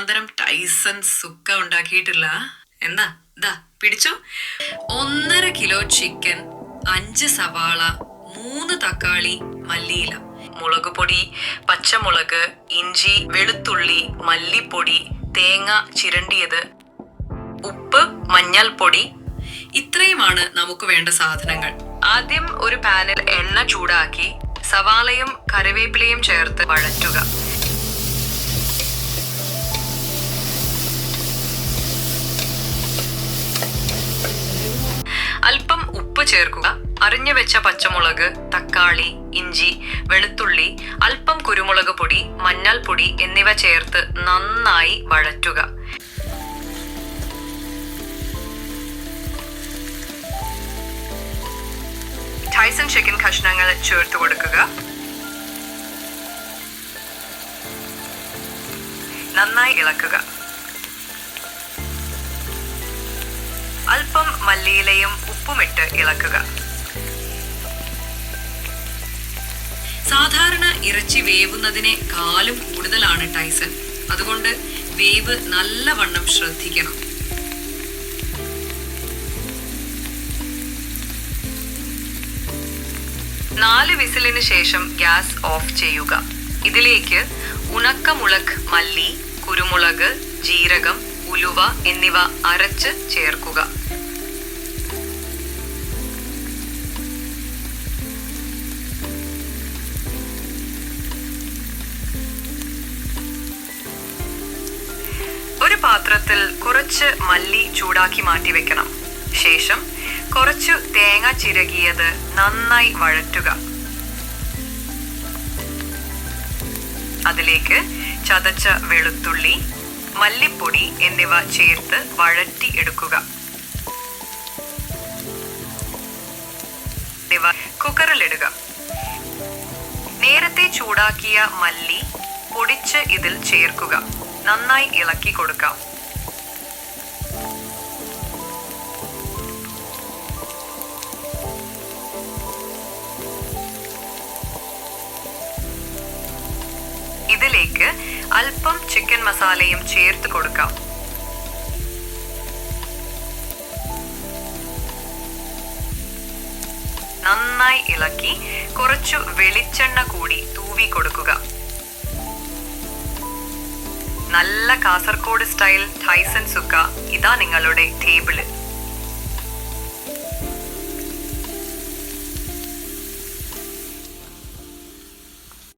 ഒന്നാന്തരം ടൈസൺ സുക്ക ഉണ്ടാക്കിയിട്ടില്ല. എന്നാ ദാ പിടിച്ചോ. 1.5 കിലോ ചിക്കൻ, 5 സവാള, 3 തക്കാളി, മല്ലിയില, മുളക് പൊടി, പച്ചമുളക്, ഇഞ്ചി, വെളുത്തുള്ളി, മല്ലിപ്പൊടി, തേങ്ങ ചിരണ്ടിയത്, ഉപ്പ്, മഞ്ഞൾപ്പൊടി. ഇത്രയുമാണ് നമുക്ക് വേണ്ട സാധനങ്ങൾ. ആദ്യം ഒരു പാനിൽ എണ്ണ ചൂടാക്കി സവാളയും കറിവേപ്പിലയും ചേർത്ത് വഴറ്റുക. അല്പം ഉപ്പ് ചേർക്കുക. അരിഞ്ഞു വെച്ച പച്ചമുളക്, തക്കാളി, ഇഞ്ചി, വെളുത്തുള്ളി, അല്പം കുരുമുളക് പൊടി, മഞ്ഞൾപ്പൊടി എന്നിവ ചേർത്ത് നന്നായി വഴറ്റുക. ടൈസൺ ചിക്കൻ കഷ്ണങ്ങൾ ചേർത്ത് കൊടുക്കുക. നന്നായി ഇളക്കുക. അല്പം മല്ലിയിലയും ഉപ്പുമിട്ട് ഇളക്കുക. സാധാരണ ഇറച്ചി വേവുന്നതിനേക്കാളും കൂടുതലാണ് ടൈസൺ. അതുകൊണ്ട് വേവ് നല്ലവണ്ണം ശ്രദ്ധിക്കണം. നാല് വിസിലിന് ശേഷം ഗ്യാസ് ഓഫ് ചെയ്യുക. ഇതിലേക്ക് ഉണക്കമുളക്, മല്ലി, കുരുമുളക്, ജീരകം, ഉലുവ എന്നിവ അരച്ച് ചേർക്കുക. ഒരു പാത്രത്തിൽ കുറച്ച് മല്ലി ചൂടാക്കി മാറ്റി വെക്കണം. ശേഷം കുറച്ചു തേങ്ങ ചിരകിയത് നന്നായി വഴറ്റുക. അതിലേക്ക് ചതച്ച വെളുത്തുള്ളി, മല്ലിപ്പൊടി എന്നിവ ചേർത്ത് വഴറ്റി എടുക്കുക. ഇവ കുക്കറിലിടുക. നേരത്തെ ചൂടാക്കിയ മല്ലി പൊടിച്ച് ഇതിൽ ചേർക്കുക. നന്നായി ഇളക്കി കൊടുക്കാം. ഇതിലേക്ക് അല്പം ചിക്കൻ മസാലയും ചേർത്ത് കൊടുക്കാം. നന്നായി ഇളക്കി കുറച്ചു വെളിച്ചെണ്ണ കൂടി തൂവി കൊടുക്കുക. നല്ല കാസർഗോഡ് സ്റ്റൈൽ ടൈസൺ സുക്ക ഇതാ നിങ്ങളുടെ ടേബിളിൽ.